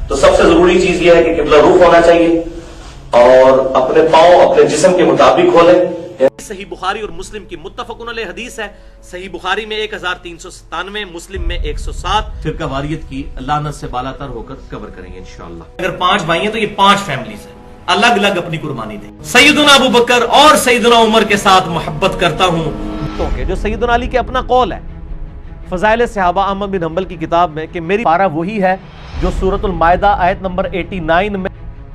تو سب سے ضروری چیز یہ ہے کہ قبلہ رخ ہونا چاہیے اور اپنے پاؤں اپنے جسم کے مطابق کھولیں. صحیح بخاری اور مسلم کی متفقن علیہ حدیث ہے. صحیح بخاری میں 1397، مسلم میں 107. فرقہ واریت کی لعنت سے بالا تر ہو کر کور کریں گے انشاءاللہ. اگر 5 بھائی ہیں تو یہ 5 فیملیز ہیں، الگ الگ اپنی قربانی دیں. سیدنا ابو بکر اور سیدنا عمر کے ساتھ محبت کرتا ہوں، جو سیدنا علی کے اپنا قول ہے فضائل صحابہ احمد بن حنبل کی کتاب میں کہ میری پارہ وہی ہے جو سورۃ المائدہ آیت نمبر 89 میں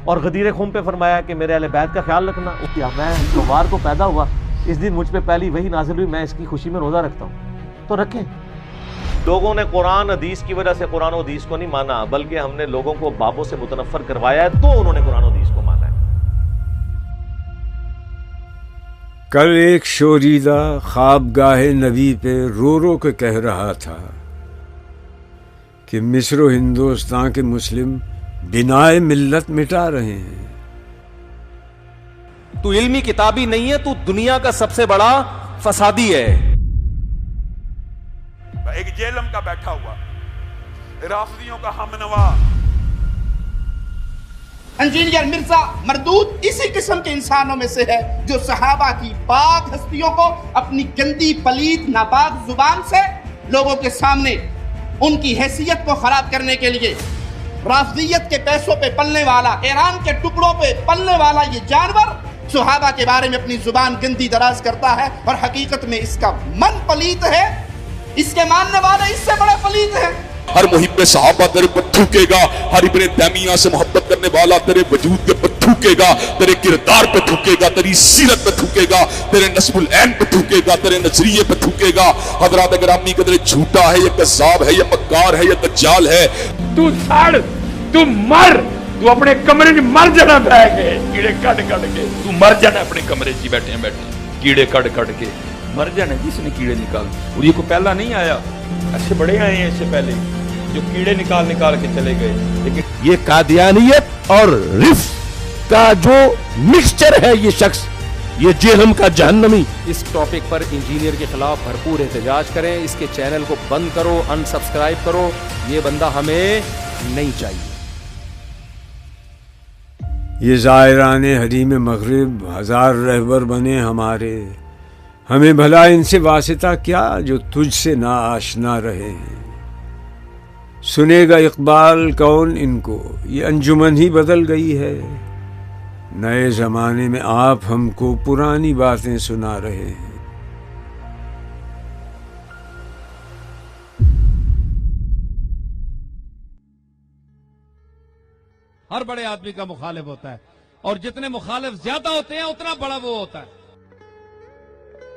اور غدیر خم پہ فرمایا کہ میرے اہل بیت کا خیال رکھنا. میں سوموار کو پیدا ہوا، اس دن مجھ پہ پہلی وہی نازل ہوئی، میں اس کی خوشی میں روزہ رکھتا ہوں، تو رکھیں. لوگوں نے قرآن حدیث کی وجہ سے قرآن و حدیث کو نہیں مانا، بلکہ ہم نے لوگوں کو بابوں سے متنفر کروایا ہے تو انہوں نے قرآن و حدیث کو مانا ہے. کل ایک شوریدہ خوابگاہ نبی پہ رو رو کے کہہ رہا تھا کہ مصر و ہندوستان کے مسلم بنائے ملت مٹا رہے ہیں. تو علمی کتابی نہیں ہے، تو دنیا کا سب سے بڑا فسادی ہے. ایک جیلم کا بیٹھا ہوا رافضیوں کا ہمنوا انجینئر مرزا مردود اسی قسم کے انسانوں میں سے ہے جو صحابہ کی پاک ہستیوں کو اپنی گندی پلید ناپاک زبان سے لوگوں کے سامنے ان کی حیثیت کو خراب کرنے کے لیے رافضیت کے پیسوں پہ پلنے والا، ایران کے ٹکڑوں پہ پلنے والا یہ جانور صحابہ کے بارے میں اپنی زبان گندی دراز کرتا ہے، اور حقیقت میں اس کا من پلید ہے، اس کے ماننے والے اس سے بڑے پلید ہیں. ہر محب صحابہ تیرے پر تھوکے گا، ہر ابن تیمیہ سے محبت کرنے والا تیرے وجود کے پر تھوکے گا، تیرے کردار پہ تھوکے گا، تیری سیرت پہ تھوکے گا، تیرے نسب العین پہ تھوکے گا، تیرے نظریے پہ تھوکے گا. حضرات گرامی قدر جھوٹا ہے یا کذاب ہے یا مکار ہے یا دجال ہے، تو ساڑ، تو مر، تو اپنے کمرے میں مر جانا بہ کے کیڑے کٹ کٹ کے، تو مر جانا اپنے کمرے چ بیٹھے کیڑے کٹ کٹ کے مر جانا. جس نے کیڑے نکال، اور یہ کو پہلا نہیں آیا، ایسے بڑے آئے ہیں اس سے پہلے جو کیڑے نکال نکال کے چلے گئے. لیکن یہ قادیانیت اور رف کا جو مکسچر ہے یہ شخص، یہ جہنم کا جہنمی. اس ٹاپک پر انجینئر کے خلاف بھرپور احتجاج کریں، اس کے چینل کو بند کرو، ان سبسکرائب کرو. یہ بندہ ہمیں نہیں چاہیے. یہ زائران حریم مغرب ہزار رہبر بنے ہمارے، ہمیں بھلا ان سے واسطہ کیا جو تجھ سے نا آشنا رہے ہیں. سنے گا اقبال کون ان کو، یہ انجمن ہی بدل گئی ہے. نئے زمانے میں آپ ہم کو پرانی باتیں سنا رہے ہیں. ہر بڑے آدمی کا مخالف ہوتا ہے، اور جتنے مخالف زیادہ ہوتے ہیں اتنا بڑا وہ ہوتا ہے.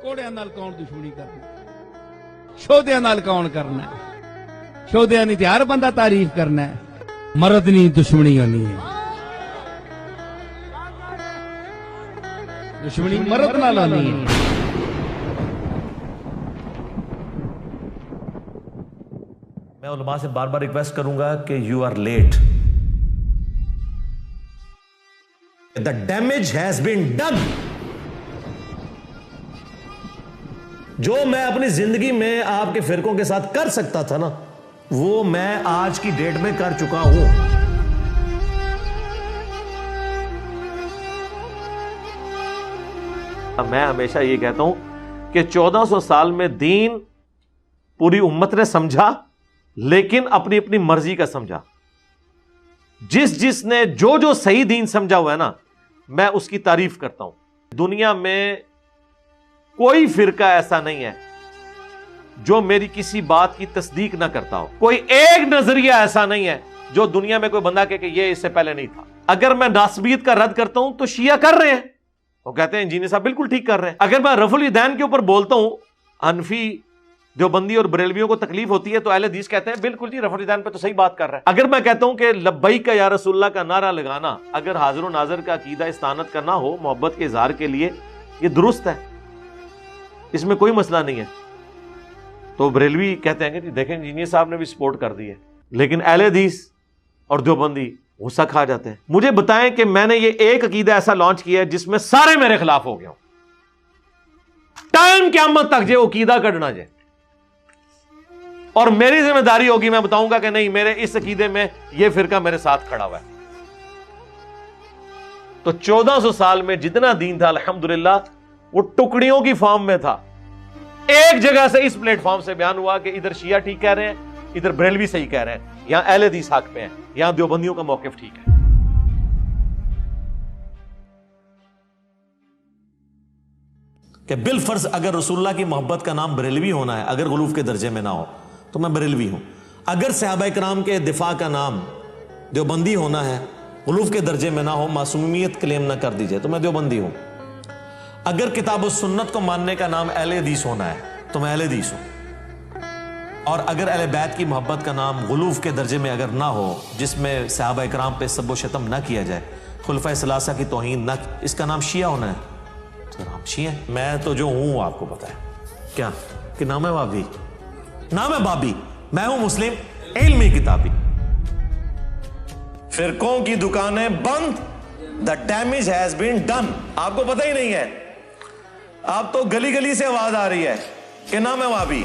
کوڑیاں نال کون دشمنی کرنا، شودیاں نال کون کرنا ہے. شودیاں نہیں تے ہر بندہ تعریف کرنا ہے. مرد نہیں دشمنی ہونی ہے، دشمنی مرد نال ہونی ہے. میں علماء سے بار بار ریکویسٹ کروں گا کہ you are late. The damage has been done. جو میں اپنی زندگی میں آپ کے فرقوں کے ساتھ کر سکتا تھا نا، وہ میں آج کی ڈیٹ میں کر چکا ہوں. میں ہمیشہ یہ کہتا ہوں کہ 1400 سال میں دین پوری امت نے سمجھا، لیکن اپنی اپنی مرضی کا سمجھا. جس نے جو صحیح دین سمجھا ہوا ہے نا، میں اس کی تعریف کرتا ہوں. دنیا میں کوئی فرقہ ایسا نہیں ہے جو میری کسی بات کی تصدیق نہ کرتا ہو. کوئی ایک نظریہ ایسا نہیں ہے جو دنیا میں کوئی بندہ کہ یہ اس سے پہلے نہیں تھا. اگر میں ناسبیت کا رد کرتا ہوں تو شیعہ کر رہے ہیں، وہ کہتے ہیں انجینئر صاحب بالکل ٹھیک کر رہے ہیں. اگر میں رفع الیدین کے اوپر بولتا ہوں، حنفی دیوبندی اور بریلویوں کو تکلیف ہوتی ہے تو اہل حدیث کہتے ہیں بالکل جی رفع الیدین پہ تو صحیح بات کر رہا ہے. اگر میں کہتا ہوں کہ لبیک یا رسول اللہ کا نعرہ لگانا اگر حاضر و ناظر کا عقیدہ استعانت کرنا ہو محبت کے اظہار کے لیے، یہ درست ہے، اس میں کوئی مسئلہ نہیں ہے، تو بریلوی کہتے ہیں کہ دیکھیں انجینئر صاحب نے بھی سپورٹ کر دی ہے. لیکن اہل حدیث اور دیوبندی غصہ کھا جاتے ہیں. مجھے بتائیں کہ میں نے یہ ایک عقیدہ ایسا لانچ کیا ہے جس میں سارے میرے خلاف ہو گئے ہوں. ٹائم قیامت تک جو عقیدہ کڈنا جائے اور میری ذمہ داری ہوگی میں بتاؤں گا کہ نہیں میرے اس عقیدے میں یہ فرقہ میرے ساتھ کھڑا ہوا ہے. تو 1400 سال میں جتنا دین تھا الحمدللہ وہ ٹکڑیوں کی فارم میں تھا. ایک جگہ سے اس پلیٹ فارم سے بیان ہوا کہ ادھر شیعہ ٹھیک کہہ رہے ہیں, ادھر بریلوی صحیح کہہ رہے ہیں, یہاں اہل حدیث حق پہ ہیں, یہاں دیوبندیوں کا موقف ٹھیک ہے. کہ بالفرض اگر رسول اللہ کی محبت کا نام بریلوی ہونا ہے, اگر غلوف کے درجے میں نہ ہو تو میں بریلوی ہوں. اگر صحابہ کرام کے دفاع کا نام دیوبندی ہونا ہے, غلوف کے درجے میں نہ ہو, معصومیت کلیم نہ کر دیجئے تو میں دیوبندی ہوں. اگر کتاب و سنت کو ماننے کا نام اہل حدیث ہونا ہے تو میں اہل حدیث ہوں. اور اگر اہل بیت کی محبت کا نام غلوف کے درجے میں اگر نہ ہو, جس میں صحابہ کرام پہ سب و شتم نہ کیا جائے, خلفۂ ثلاثہ کی توہین نہ, اس کا نام شیعہ ہونا ہے تو نام شیعہ. میں تو جو ہوں آپ کو پتا ہے کیا کہ نام ہے بابی, نام ہے بابی, میں ہوں مسلم علمی کتابی. فرقوں کی دکانیں بند, the damage has been done. آپ کو پتہ ہی نہیں ہے, آپ تو گلی گلی سے آواز آ رہی ہے کہ نام ہے وابی,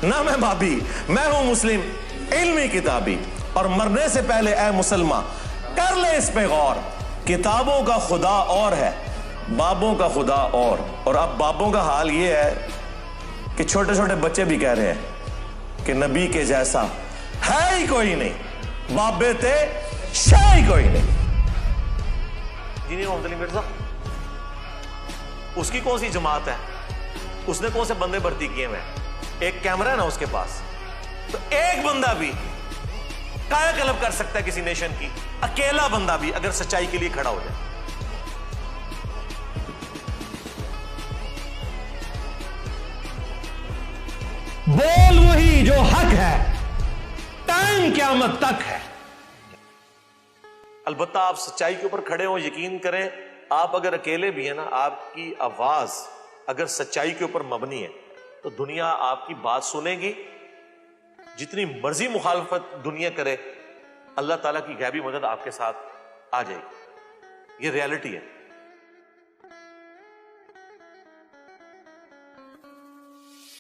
نام ہے بابی, میں ہوں مسلم علمی کتابی. اور مرنے سے پہلے اے مسلمان کر لے اس پہ غور, کتابوں کا خدا اور ہے, بابوں کا خدا اور. اور اب بابوں کا حال یہ ہے کہ چھوٹے چھوٹے بچے بھی کہہ رہے ہیں کہ نبی کے جیسا ہے ہی کوئی نہیں, بابے تھے شاہ ہی کوئی نہیں. جی محمد علی مرزا اس کی کون سی جماعت ہے, اس نے کون سے بندے بھرتی کیے ہوئے ہیں, ایک کیمرہ ہے نا اس کے پاس, تو ایک بندہ بھی کایا کلب کر سکتا ہے کسی نیشن کی, اکیلا بندہ بھی اگر سچائی کے لیے کھڑا ہو جائے. بول وہی جو حق ہے, ٹائم قیامت تک ہے. البتہ آپ سچائی کے اوپر کھڑے ہو, یقین کریں آپ اگر اکیلے بھی ہیں نا, آپ کی آواز اگر سچائی کے اوپر مبنی ہے تو دنیا آپ کی بات سنے گی. جتنی مرضی مخالفت دنیا کرے, اللہ تعالیٰ کی غیبی مدد آپ کے ساتھ آ جائے گی. یہ ریالٹی ہے.